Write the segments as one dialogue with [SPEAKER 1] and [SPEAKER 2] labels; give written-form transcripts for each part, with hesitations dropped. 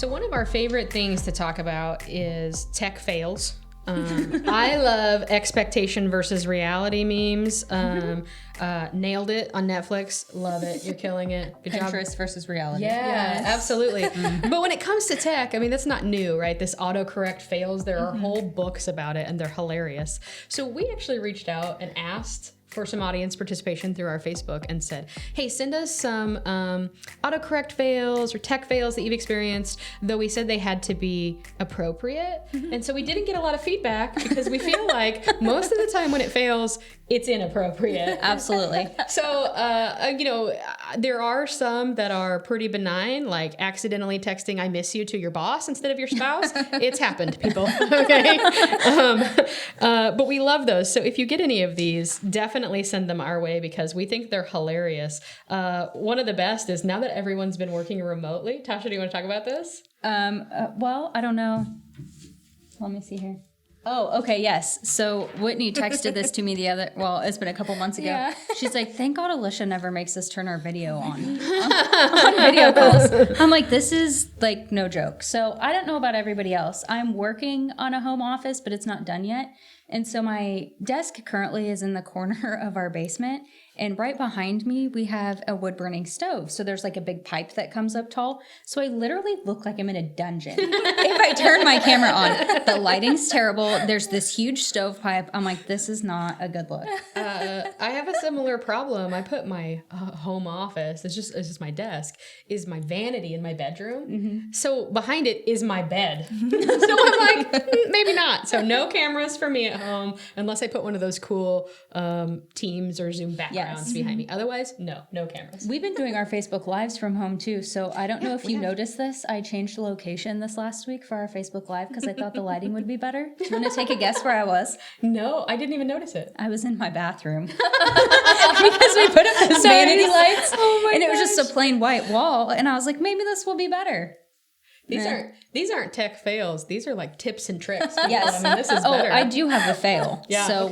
[SPEAKER 1] So one of our favorite things to talk about is tech fails. I love expectation versus reality memes. Nailed it on Netflix. Love it. You're killing it. Good job.
[SPEAKER 2] Pinterest versus reality.
[SPEAKER 1] Yeah, absolutely. But when it comes to tech, I mean, that's not new, right? This autocorrect fails. There are whole books about it, and they're hilarious. So we actually reached out and asked for some audience participation through our Facebook and said, hey, send us some autocorrect fails or tech fails that you've experienced, though we said they had to be appropriate. And so we didn't get a lot of feedback because we feel like most of the time when it fails, it's inappropriate.
[SPEAKER 2] Absolutely.
[SPEAKER 1] So, there are some that are pretty benign, like accidentally texting "I miss you" to your boss instead of your spouse. It's happened, people. Okay. But we love those. So if you get any of these, definitely send them our way because we think they're hilarious. One of the best is now that everyone's been working remotely. Tasha, do you want to talk about this?
[SPEAKER 2] Well, I don't know. Let me see here. Oh, okay, yes. So Whitney texted this to me it's been a couple months ago. Yeah. She's like, thank God Alicia never makes us turn our video on video calls. I'm like, this is like no joke. So I don't know about everybody else. I'm working on a home office, but it's not done yet. And so my desk currently is in the corner of our basement. And right behind me, we have a wood burning stove. So there's like a big pipe that comes up tall. So I literally look like I'm in a dungeon. If I turn my camera on, the lighting's terrible. There's this huge stovepipe. I'm like, this is not a good look.
[SPEAKER 1] I have a similar problem. I put my home office, it's just my desk, is my vanity in my bedroom. So behind it is my bed. So I'm like, maybe not. So no cameras for me at home unless I put one of those cool Teams or Zoom backgrounds behind me. Otherwise, no cameras.
[SPEAKER 2] We've been doing our Facebook Lives from home too. So I don't know if you noticed this. I changed the location this last week for our Facebook Live because I thought the lighting would be better. Do you want to take a guess where I was?
[SPEAKER 1] No, I didn't even notice it.
[SPEAKER 2] I was in my bathroom because we put up the vanity lights and it was just a plain white wall. And I was like, maybe this will be better.
[SPEAKER 1] These aren't tech fails. These are like tips and tricks.
[SPEAKER 2] Yes.
[SPEAKER 1] I mean, this is better.
[SPEAKER 2] I do have a fail.
[SPEAKER 1] Yeah.
[SPEAKER 2] So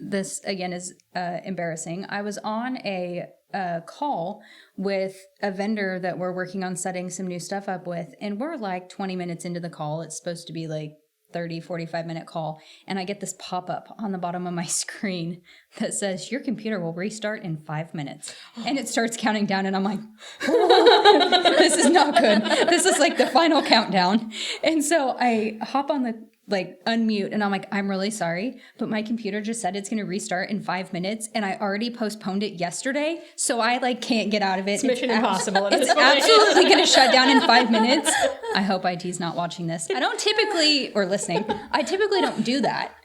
[SPEAKER 2] this again is embarrassing. I was on a call with a vendor that we're working on setting some new stuff up with, and we're like 20 minutes into the call. It's supposed to be like 45-minute call, and I get this pop-up on the bottom of my screen that says your computer will restart in 5 minutes, and it starts counting down, and I'm like, this is not good. This is like the final countdown. And so I hop on the unmute, and I'm like, I'm really sorry, but my computer just said it's going to restart in 5 minutes, and I already postponed it yesterday, so I can't get out of it.
[SPEAKER 1] It's mission impossible.
[SPEAKER 2] It's absolutely going to shut down in 5 minutes. I hope IT's not watching this. I typically don't do that,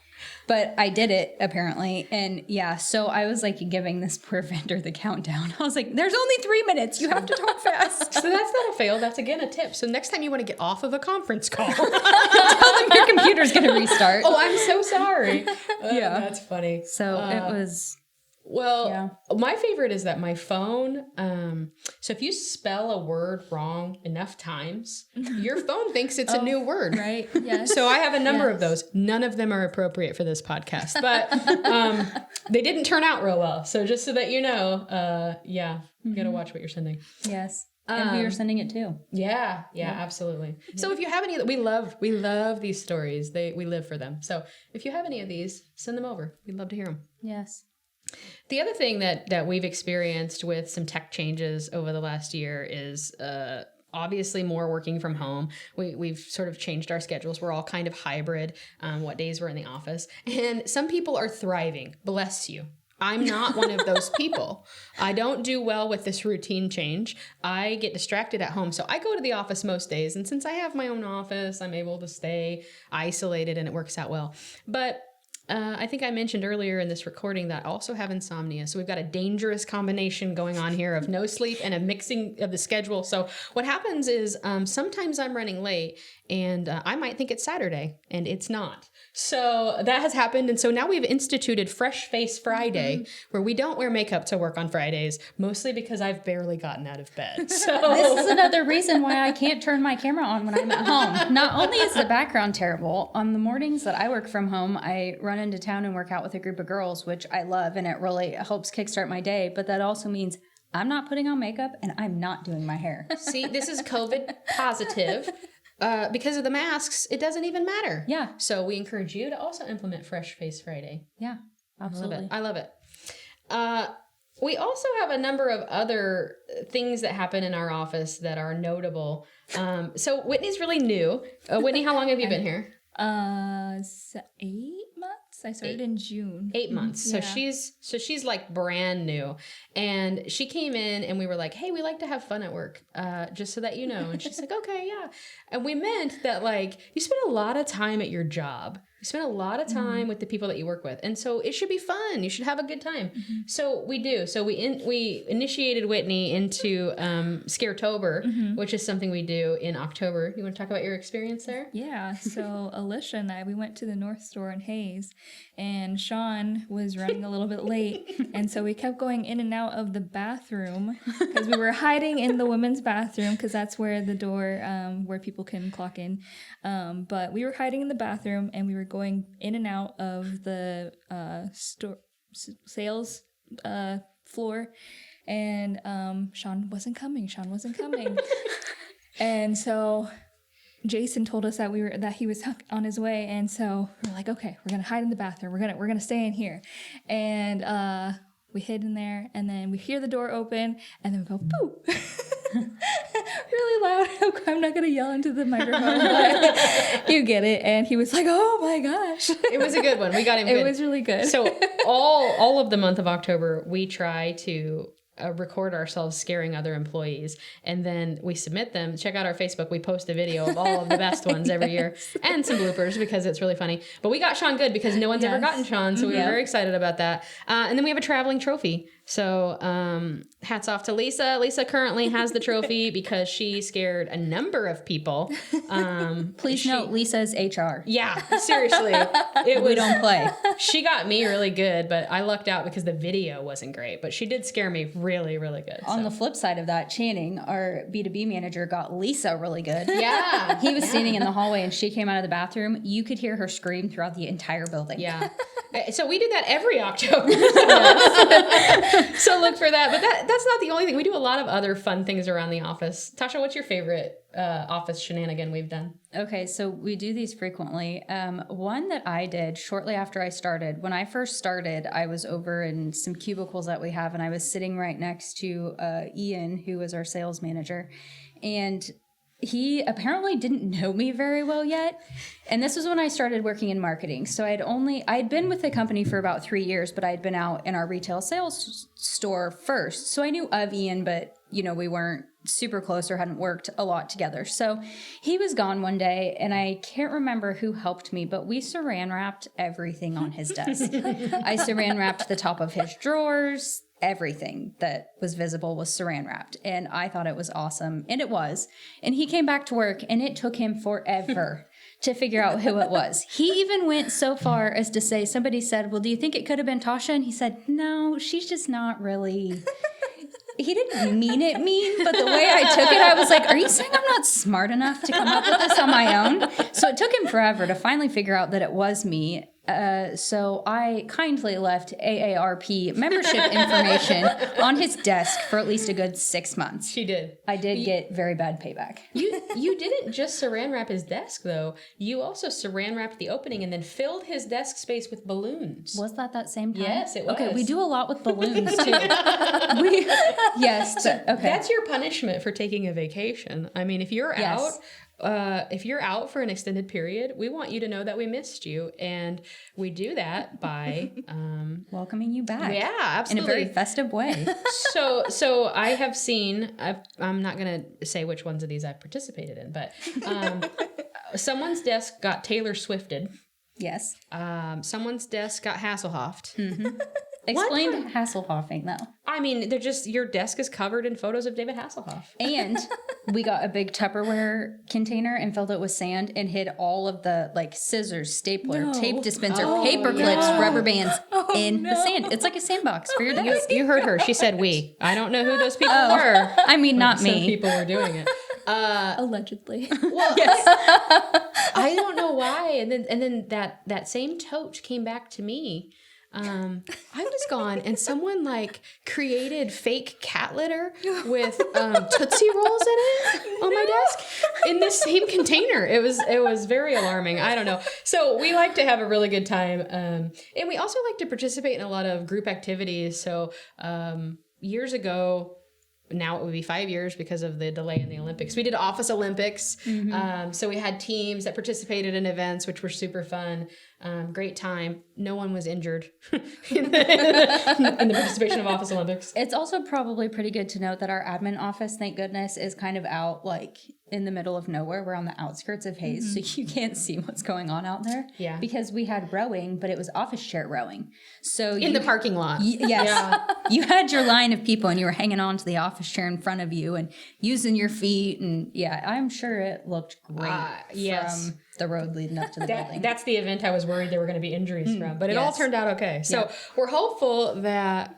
[SPEAKER 2] but I did it apparently. And yeah, so I was like giving this poor vendor the countdown. I was like, there's only 3 minutes. You have to talk fast.
[SPEAKER 1] So that's not a fail. That's again a tip. So next time you want to get off of a conference call,
[SPEAKER 2] tell them your computer's going to restart.
[SPEAKER 1] Oh, I'm so sorry. Yeah, that's funny.
[SPEAKER 2] So it was...
[SPEAKER 1] Well, my favorite is that my phone, so if you spell a word wrong enough times, your phone thinks it's a new word.
[SPEAKER 2] Right, yes.
[SPEAKER 1] So I have a number of those. None of them are appropriate for this podcast, but they didn't turn out real well. So just so that you know, you got to watch what you're sending.
[SPEAKER 2] Yes. And who you're sending it to.
[SPEAKER 1] Yeah, absolutely. Yeah. So if you have any, we love these stories. We live for them. So if you have any of these, send them over. We'd love to hear them.
[SPEAKER 2] Yes.
[SPEAKER 1] The other thing that we've experienced with some tech changes over the last year is obviously more working from home. We've sort of changed our schedules. We're all kind of hybrid, what days we're in the office. And some people are thriving. Bless you. I'm not one of those people. I don't do well with this routine change. I get distracted at home. So I go to the office most days. And since I have my own office, I'm able to stay isolated and it works out well. But I think I mentioned earlier in this recording that I also have insomnia. So we've got a dangerous combination going on here of no sleep and a mixing of the schedule. So what happens is sometimes I'm running late and I might think it's Saturday and it's not. So that has happened. And so now we've instituted Fresh Face Friday, where we don't wear makeup to work on Fridays, mostly because I've barely gotten out of bed. So
[SPEAKER 2] this is another reason why I can't turn my camera on when I'm at home. Not only is the background terrible, on the mornings that I work from home, I run into town and work out with a group of girls, which I love, and it really helps kickstart my day. But that also means I'm not putting on makeup and I'm not doing my hair.
[SPEAKER 1] See, this is COVID positive. Because of the masks, it doesn't even matter.
[SPEAKER 2] Yeah.
[SPEAKER 1] So we encourage you to also implement Fresh Face Friday.
[SPEAKER 2] Yeah, absolutely.
[SPEAKER 1] I love it. We also have a number of other things that happen in our office that are notable. So Whitney's really new. Whitney, how long have you been here?
[SPEAKER 3] 8 months. I started in June.
[SPEAKER 1] 8 months.
[SPEAKER 3] Yeah.
[SPEAKER 1] So she's like brand new, and she came in and we were like, hey, we like to have fun at work, just so that you know. And she's like, okay, yeah. And we meant that like you spend a lot of time at your job. You spend a lot of time with the people that you work with. And so it should be fun. You should have a good time. So we do. So we initiated Whitney into Scaretober, which is something we do in October. You want to talk about your experience there?
[SPEAKER 3] Yeah, so Alicia and I, we went to the North Store in Hayes, and Sean was running a little bit late, and so we kept going in and out of the bathroom because we were hiding in the women's bathroom because that's where the door, where people can clock in. But we were hiding in the bathroom, and we were going in and out of the store sales floor, and Sean wasn't coming. And so Jason told us that he was on his way, and so we're like, okay, we're gonna hide in the bathroom. We're gonna stay in here, and we hid in there, and then we hear the door open, and then we go boo, really loud. I'm not gonna yell into the microphone, but you get it. And he was like, oh my gosh,
[SPEAKER 1] It was a good one. We got him good.
[SPEAKER 3] it was really good.
[SPEAKER 1] So all of the month of October, we try to record ourselves scaring other employees, and then we submit them. Check out our Facebook. We post a video of all of the best ones every year, and some bloopers because it's really funny. But we got Sean good because no one's ever gotten Sean, so we were very excited about that. And then we have a traveling trophy. So hats off to Lisa. Lisa currently has the trophy because she scared a number of people.
[SPEAKER 2] Please note, Lisa's HR.
[SPEAKER 1] Yeah, seriously.
[SPEAKER 2] We don't play.
[SPEAKER 1] She got me really good, but I lucked out because the video wasn't great. But she did scare me really, really good.
[SPEAKER 2] On the flip side of that, Channing, our B2B manager, got Lisa really good.
[SPEAKER 1] Yeah.
[SPEAKER 2] He was standing in the hallway and she came out of the bathroom. You could hear her scream throughout the entire building.
[SPEAKER 1] Yeah. So we do that every October. So look for that. But that's not the only thing. We do a lot of other fun things around the office. Tasha, what's your favorite office shenanigan we've done?
[SPEAKER 2] Okay, so we do these frequently. One that I did shortly after I started, when I first started, I was over in some cubicles that we have, and I was sitting right next to Ian, who was our sales manager, and he apparently didn't know me very well yet. And this was when I started working in marketing. So I'd been with the company for about 3 years, but I'd been out in our retail sales store first. So I knew of Ian, but we weren't super close or hadn't worked a lot together. So he was gone one day, and I can't remember who helped me, but we saran wrapped everything on his desk. I saran wrapped the top of his drawers. Everything that was visible was saran wrapped, and I thought it was awesome, and it was. And he came back to work, and it took him forever to figure out who it was. He even went so far as to say, somebody said, well, do you think it could have been Tasha? And he said, no, she's just not really... He didn't mean it mean, but the way I took it, I was like, are you saying I'm not smart enough to come up with this on my own? So it took him forever to finally figure out that it was me. So I kindly left AARP membership information on his desk for at least a good 6 months.
[SPEAKER 1] She did.
[SPEAKER 2] I did get very bad payback.
[SPEAKER 1] You didn't just saran wrap his desk, though. You also saran wrapped the opening and then filled his desk space with balloons.
[SPEAKER 2] Was that same time?
[SPEAKER 1] Yes, it was.
[SPEAKER 2] Okay, we do a lot with balloons, too. Yes. Okay.
[SPEAKER 1] That's your punishment for taking a vacation. I mean, if you're out for an extended period, we want you to know that we missed you, and we do that by
[SPEAKER 2] welcoming you back.
[SPEAKER 1] Yeah, absolutely,
[SPEAKER 2] in a very festive way.
[SPEAKER 1] So I have seen. I'm not gonna say which ones of these I've participated in, but someone's desk got Taylor Swifted.
[SPEAKER 2] Yes.
[SPEAKER 1] Someone's desk got Hasselhoffed.
[SPEAKER 2] Mm-hmm. Explain Hasselhoffing, though.
[SPEAKER 1] I mean, your desk is covered in photos of David Hasselhoff.
[SPEAKER 2] And we got a big Tupperware container and filled it with sand and hid all of the scissors, stapler, tape dispenser, paper clips, rubber bands in the sand. It's like a sandbox for your desk.
[SPEAKER 1] You heard her. She said we. I don't know who those people were.
[SPEAKER 2] I mean, not me.
[SPEAKER 1] Some people were doing it.
[SPEAKER 3] Allegedly.
[SPEAKER 1] Well, yes. I don't know why. And then that same tote came back to me. I was gone and someone like created fake cat litter with Tootsie Rolls in it on my desk in this same container. It was very alarming. I don't know. So we like to have a really good time. And we also like to participate in a lot of group activities. So years ago, now it would be 5 years because of the delay in the Olympics. We did Office Olympics. So we had teams that participated in events, which were super fun. Great time. No one was injured in the participation of Office Olympics.
[SPEAKER 2] It's also probably pretty good to note that our admin office, thank goodness, is kind of out like in the middle of nowhere. We're on the outskirts of Hayes, so you can't see what's going on out there.
[SPEAKER 1] Yeah.
[SPEAKER 2] Because we had rowing, but it was office chair rowing. So
[SPEAKER 1] In the parking lot.
[SPEAKER 2] Yes.
[SPEAKER 1] Yeah.
[SPEAKER 2] You had your line of people and you were hanging on to the office chair in front of you and using your feet. And yeah, I'm sure it looked great
[SPEAKER 1] yes.
[SPEAKER 2] from the road leading up to the building.
[SPEAKER 1] That's the event I was worried there were going to be injuries from, but it all turned out okay. So we're hopeful that,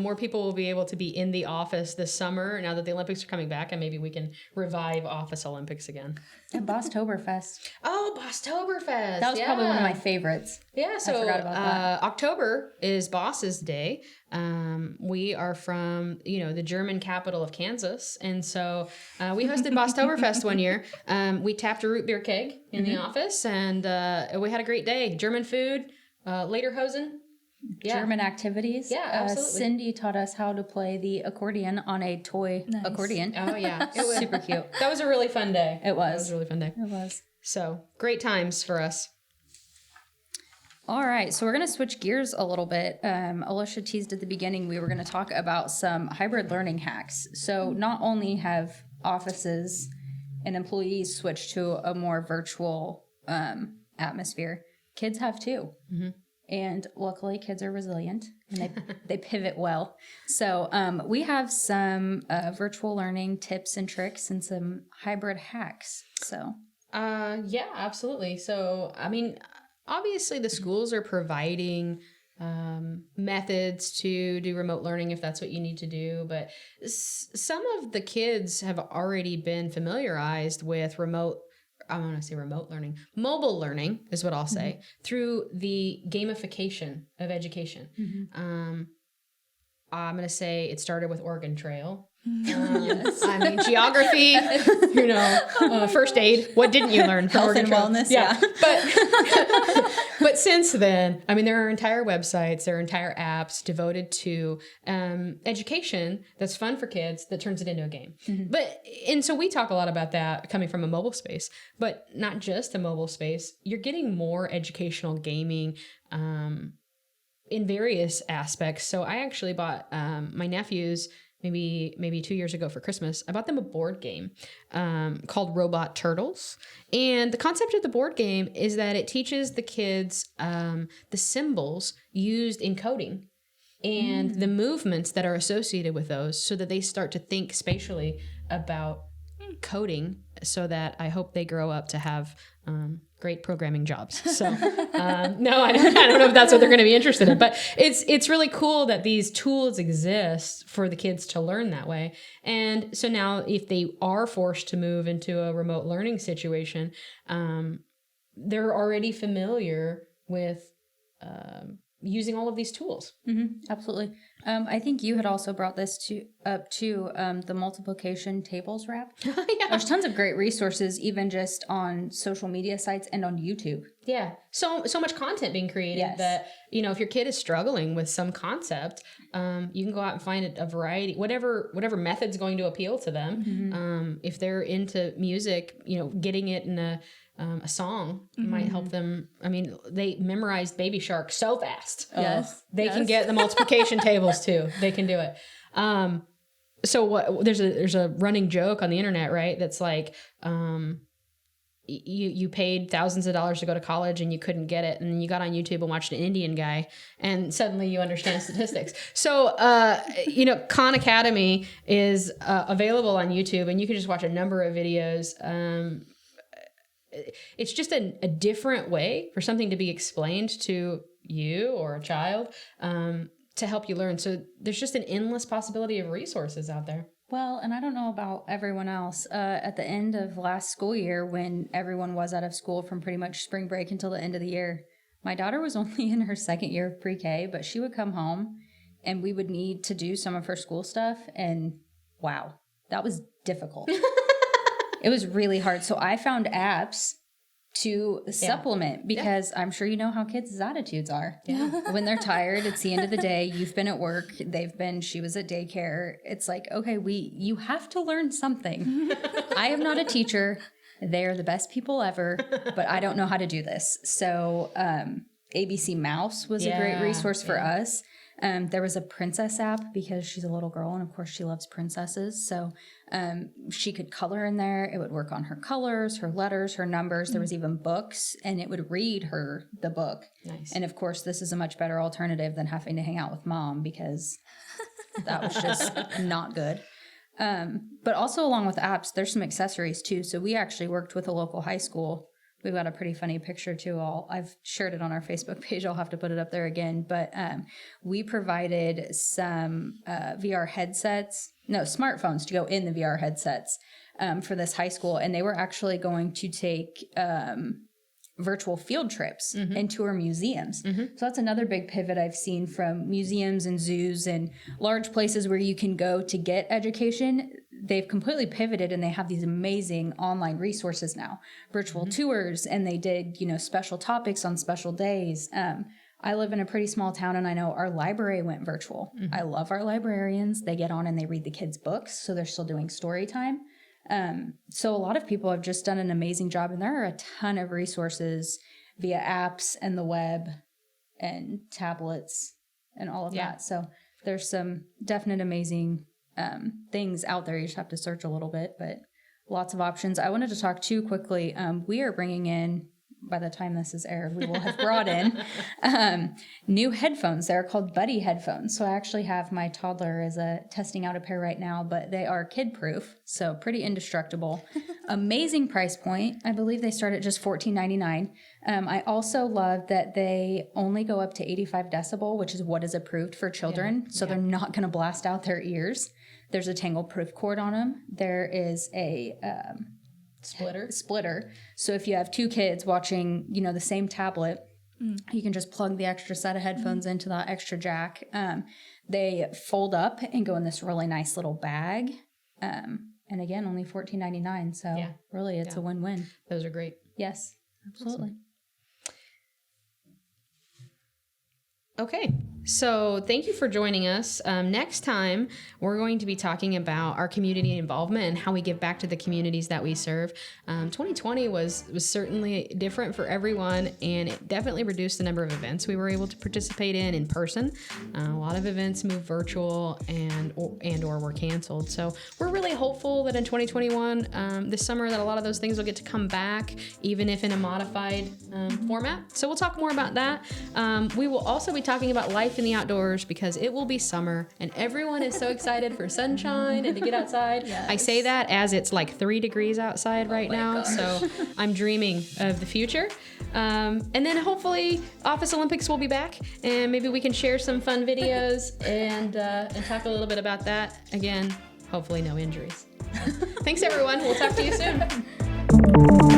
[SPEAKER 1] more people will be able to be in the office this summer now that the Olympics are coming back, and maybe we can revive Office Olympics again.
[SPEAKER 2] And Bosstoberfest.
[SPEAKER 1] Oh, Bosstoberfest.
[SPEAKER 2] That was probably one of my favorites.
[SPEAKER 1] Yeah, so
[SPEAKER 2] I forgot about that.
[SPEAKER 1] October is Boss's Day. We are from, the German capital of Kansas. And so we hosted Bosstoberfest one year. We tapped a root beer keg in the office, and we had a great day. German food, lederhosen. Yeah.
[SPEAKER 2] German activities.
[SPEAKER 1] Yeah, absolutely.
[SPEAKER 2] Cindy taught us how to play the accordion on a toy accordion.
[SPEAKER 1] Oh, yeah.
[SPEAKER 2] It was super cute.
[SPEAKER 1] That was a really fun day.
[SPEAKER 2] It was.
[SPEAKER 1] That was a really fun day.
[SPEAKER 2] It was.
[SPEAKER 1] So great times for us.
[SPEAKER 2] All right, so we're going to switch gears a little bit. Alicia teased at the beginning we were going to talk about some hybrid learning hacks. So not only have offices and employees switched to a more virtual atmosphere, kids have too. Mm-hmm. And luckily, kids are resilient and they pivot well. So we have some virtual learning tips and tricks and some hybrid hacks. So
[SPEAKER 1] yeah, absolutely. So, obviously the schools are providing methods to do remote learning if that's what you need to do. But some of the kids have already been familiarized with mobile learning is what I'll say, through the gamification of education. I'm going to say it started with Oregon Trail. Yes. Geography, first aid. What didn't you learn?
[SPEAKER 2] Health and wellness.
[SPEAKER 1] Yeah. But since then, there are entire websites, there are entire apps devoted to education that's fun for kids that turns it into a game. And so we talk a lot about that coming from a mobile space, but not just a mobile space. You're getting more educational gaming in various aspects. So I actually bought my nephews maybe 2 years ago for Christmas. I bought them a board game called Robot Turtles. And the concept of the board game is that it teaches the kids the symbols used in coding and the movements that are associated with those so that they start to think spatially about coding, so that I hope they grow up to have great programming jobs. So no, I don't know if that's what they're going to be interested in, but it's really cool that these tools exist for the kids to learn that way. And so now if they are forced to move into a remote learning situation, they're already familiar with using all of these tools.
[SPEAKER 2] Absolutely. I think you had also brought this up to the multiplication tables wrap. Yeah. There's tons of great resources, even just on social media sites and on YouTube.
[SPEAKER 1] Yeah. So much content being created that, if your kid is struggling with some concept, you can go out and find a variety, whatever method's going to appeal to them. If they're into music, getting it in a song might help them. They memorized Baby Shark so fast.
[SPEAKER 3] Yes.
[SPEAKER 1] They can get the multiplication tables too. They can do it. So there's a running joke on the internet, right? That's like, you paid thousands of dollars to go to college and you couldn't get it. And then you got on YouTube and watched an Indian guy and suddenly you understand statistics. So, Khan Academy is available on YouTube and you can just watch a number of videos. It's just a different way for something to be explained to you or a child to help you learn. So there's just an endless possibility of resources out there.
[SPEAKER 2] Well, and I don't know about everyone else. At the end of last school year, when everyone was out of school from pretty much spring break until the end of the year, My daughter was only in her second year of pre-K, but she would come home and we would need to do some of her school stuff. And wow, that was difficult. It was really hard. So I found apps to supplement because I'm sure you know how kids' attitudes are. Yeah. When they're tired, it's the end of the day. You've been at work. She was at daycare. It's like, okay, you have to learn something. I am not a teacher. They're the best people ever, but I don't know how to do this. So ABC Mouse was a great resource for us. There was a princess app because she's a little girl and of course she loves princesses. So she could color in there. It would work on her colors, her letters, her numbers. There was even books and it would read her the book. Nice. And of course, this is a much better alternative than having to hang out with mom because that was just not good. But also along with apps, there's some accessories too. So we actually worked with a local high school. We've got a pretty funny picture too. I've shared it on our Facebook page. I'll have to put it up there again. But we provided some smartphones to go in the VR headsets for this high school. And they were actually going to take virtual field trips and tour museums. So that's another big pivot I've seen from museums and zoos and large places where you can go to get education. They've completely pivoted and they have these amazing online resources now, virtual tours, and they did, special topics on special days. I live in a pretty small town and I know our library went virtual. I love our librarians. They get on and they read the kids' books. So they're still doing story time. So a lot of people have just done an amazing job and there are a ton of resources via apps and the web and tablets and all of that. So there's some definite amazing things out there. You just have to search a little bit, but lots of options. I wanted to talk too quickly. We are bringing in, by the time this is aired, we will have brought in new headphones. They're called Buddy headphones. So I actually have my toddler testing out a pair right now, but they are kid proof. So pretty indestructible. Amazing price point. I believe they start at just $14.99. I also love that they only go up to 85 decibel, which is what is approved for children. So they're not going to blast out their ears. There's a tangle proof cord on them. There is a splitter. So if you have two kids watching, the same tablet, you can just plug the extra set of headphones into that extra jack. They fold up and go in this really nice little bag. And again, only $14.99. So really it's a win-win.
[SPEAKER 1] Those are great.
[SPEAKER 2] Yes, absolutely.
[SPEAKER 1] Awesome. Okay, so thank you for joining us. Next time, we're going to be talking about our community involvement and how we give back to the communities that we serve. 2020 was certainly different for everyone, and it definitely reduced the number of events we were able to participate in person. A lot of events moved virtual or were canceled. So we're really hopeful that in 2021, this summer, that a lot of those things will get to come back, even if in a modified format. So we'll talk more about that. We will also be talking about life in the outdoors because it will be summer and everyone is so excited for sunshine and to get outside. Yes. I say that as it's like 3 degrees outside right now. Gosh. So I'm dreaming of the future. And then hopefully Office Olympics will be back and maybe we can share some fun videos and talk a little bit about that. Again, hopefully no injuries. Thanks everyone. We'll talk to you soon.